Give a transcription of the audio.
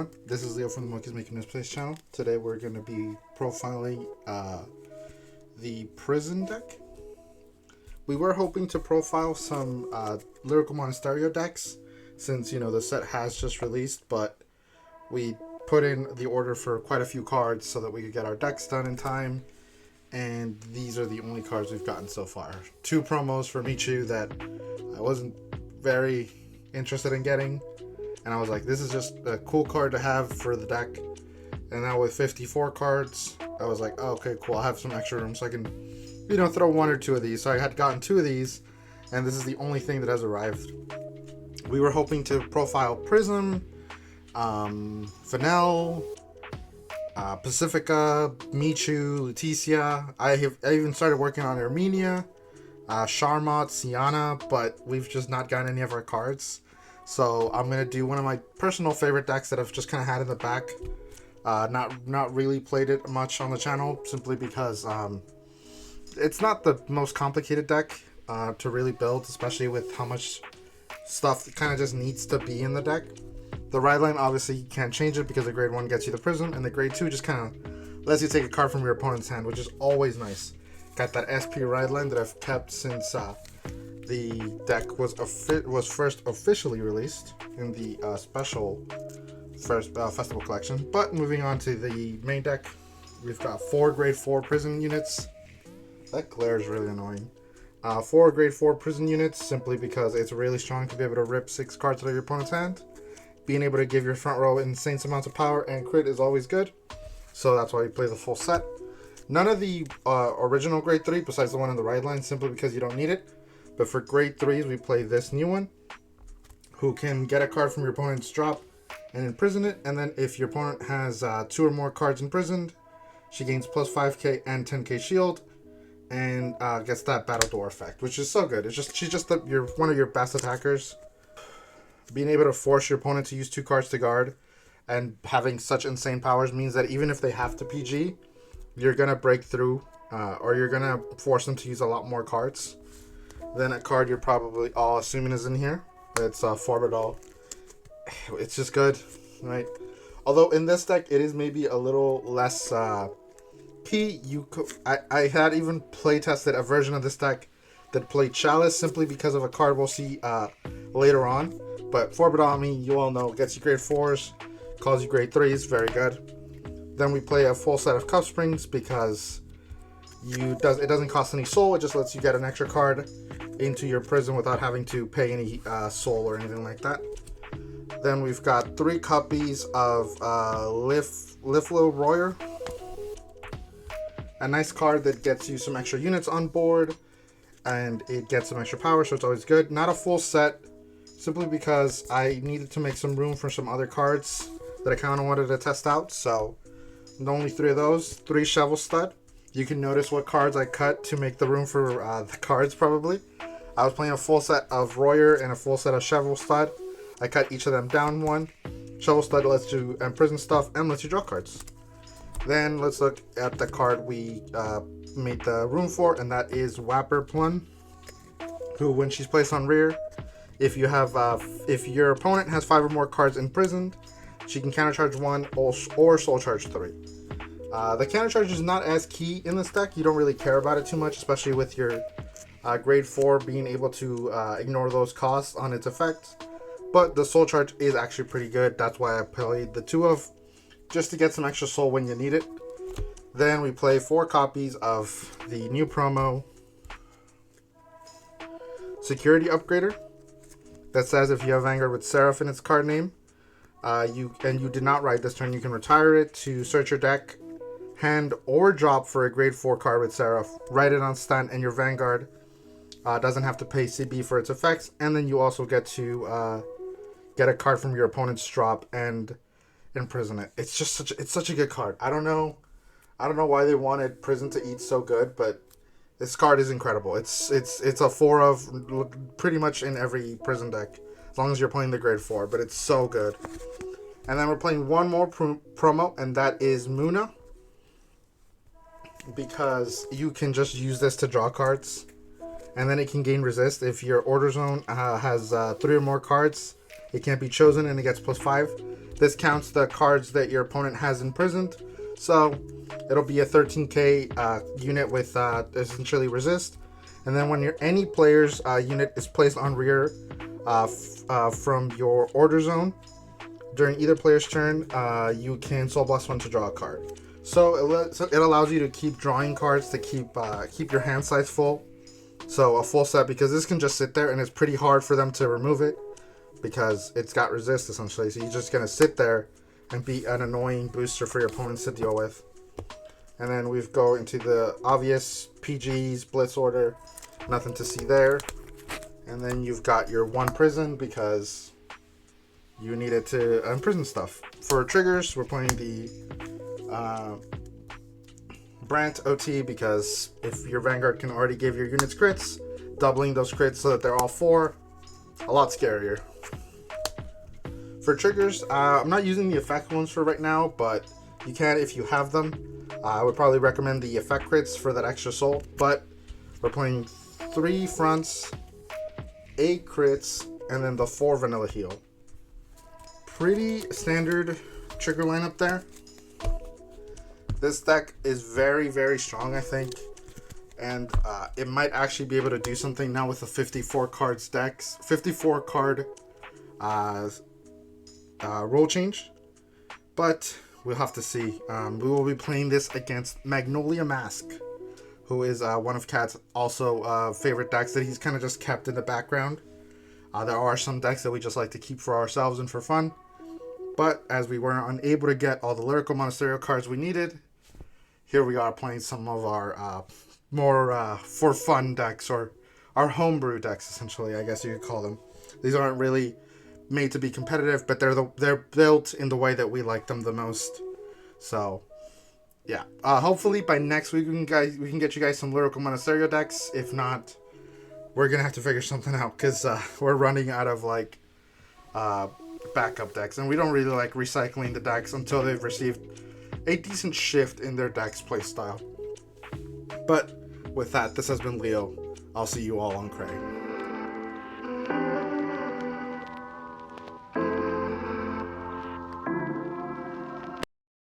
everyone, this is Leo from the Monkeys Making Misplays channel. Today we're going to be profiling the Prison deck. We were hoping to profile some Lyrical Monasterio decks since, you know, the set has just released, but we put in the order for quite a few cards so that we could get our decks done in time, and these are the only cards we've gotten so far. 2 promos for Michu that I wasn't very interested in getting, and I was like, this is just a cool card to have for the deck. And now with 54 cards, I was like, oh, okay, cool, I'll have some extra room so I can, you know, throw 1 or 2 of these. So I had gotten 2 of these, and this is the only thing that has arrived. We were hoping to profile Prism, Fennel, Pacifica, Michu, Leticia. I even started working on Armenia, Charmot, Sienna, but we've just not gotten any of our cards. So I'm gonna do one of my personal favorite decks that I've just kind of had in the back. Not really played it much on the channel, simply because it's not the most complicated deck to really build, especially with how much stuff kind of just needs to be in the deck. The ride line, obviously you can't change it because the grade 1 gets you the Prism, and the grade 2 just kind of lets you take a card from your opponent's hand, which is always nice. Got that SP ride line that I've kept since the deck was first officially released in the special first festival collection. But moving on to the main deck, we've got 4 grade 4 prison units. That glare is really annoying. 4 grade 4 prison units, simply because it's really strong to be able to rip 6 cards out of your opponent's hand. Being able to give your front row insane amounts of power and crit is always good, so that's why you play the full set. None of the original grade 3 besides the one in the right line, simply because you don't need it. But for grade 3s, we play this new one, who can get a card from your opponent's drop and imprison it. And then if your opponent has 2 or more cards imprisoned, she gains plus 5k and 10k shield, and gets that battle door effect, which is so good. It's just she's just one of your best attackers. Being able to force your opponent to use 2 cards to guard and having such insane powers means that even if they have to PG, you're gonna break through, or you're gonna force them to use a lot more cards than a card you're probably all assuming is in here. It's Forbidal. It's just good, right? Although in this deck it is maybe a little less key. I had even play tested a version of this deck that played Chalice, simply because of a card we'll see later on. But Forbidal, I mean, you all know, gets you grade 4s, calls you grade 3s, very good. Then we play a full set of Cup Springs because it doesn't cost any soul, it just lets you get an extra card into your prison without having to pay any soul or anything like that. Then we've got 3 copies of Liflo Royer, a nice card that gets you some extra units on board, and it gets some extra power, so it's always good. Not a full set, simply because I needed to make some room for some other cards that I kind of wanted to test out, so only 3 of those. 3 Shovel Stud. You can notice what cards I cut to make the room for the cards, probably. I was playing a full set of Royer and a full set of Shovel Stud. I cut each of them down 1. Shovel Stud lets you imprison stuff and lets you draw cards. Then let's look at the card we made the room for, and that is Wapper Plun, who, when she's placed on rear, if your opponent has 5 or more cards imprisoned, she can countercharge 1 or soul charge 3. The countercharge is not as key in this deck. You don't really care about it too much, especially with your grade 4 being able to ignore those costs on its effect. But the soul charge is actually pretty good. That's why I played the 2 of, just to get some extra soul when you need it. Then we play 4 copies of the new promo Security Upgrader that says if you have Vanguard with Seraph in its card name, you did not ride this turn, you can retire it to search your deck, hand, or drop for a grade 4 card with Seraph, write it on stand, and your Vanguard doesn't have to pay CB for its effects. And then you also get to get a card from your opponent's drop and imprison it. It's just such a good card. I don't know why they wanted Prison to eat so good, but this card is incredible. It's a 4 of pretty much in every Prison deck, as long as you're playing the grade 4, but it's so good. And then we're playing one more promo, and that is Muna, because you can just use this to draw cards, and then it can gain resist. If your order zone has 3 or more cards, it can't be chosen, and it gets +5. This counts the cards that your opponent has imprisoned. So it'll be a 13k unit with essentially resist. And then when any player's unit is placed on rear from your order zone, during either player's turn, you can Soul Blast one to draw a card. So it allows you to keep drawing cards to keep your hand size full. So a full set, because this can just sit there and it's pretty hard for them to remove it because it's got resist essentially. So you're just gonna sit there and be an annoying booster for your opponents to deal with. And then we go into the obvious PGs, Blitz order, nothing to see there. And then you've got your one prison because you needed to imprison stuff. For triggers, we're playing the Brant OT because if your Vanguard can already give your units crits, doubling those crits so that they're all 4, a lot scarier. For triggers, I'm not using the effect ones for right now, but you can if you have them. I would probably recommend the effect crits for that extra soul, but we're playing 3 fronts, 8 crits, and then the 4 vanilla heal. Pretty standard trigger lineup there. This deck is very, very strong, I think, and it might actually be able to do something now with the 54 cards decks, 54 card rule change, but we'll have to see. We will be playing this against Magnolia Masques, who is one of Cat's also favorite decks that he's kind of just kept in the background. There are some decks that we just like to keep for ourselves and for fun, but as we were unable to get all the Lyrical Monasterio cards we needed, here we are playing some of our more for fun decks, or our homebrew decks, essentially, I guess you could call them. These aren't really made to be competitive, but they're built in the way that we like them the most. So yeah, hopefully by next week we can get you guys some Lyrical Monasterio decks. If not, we're gonna have to figure something out because we're running out of like backup decks, and we don't really like recycling the decks until they've received a decent shift in their deck's playstyle. But with that, this has been Leo. I'll see you all on Cray.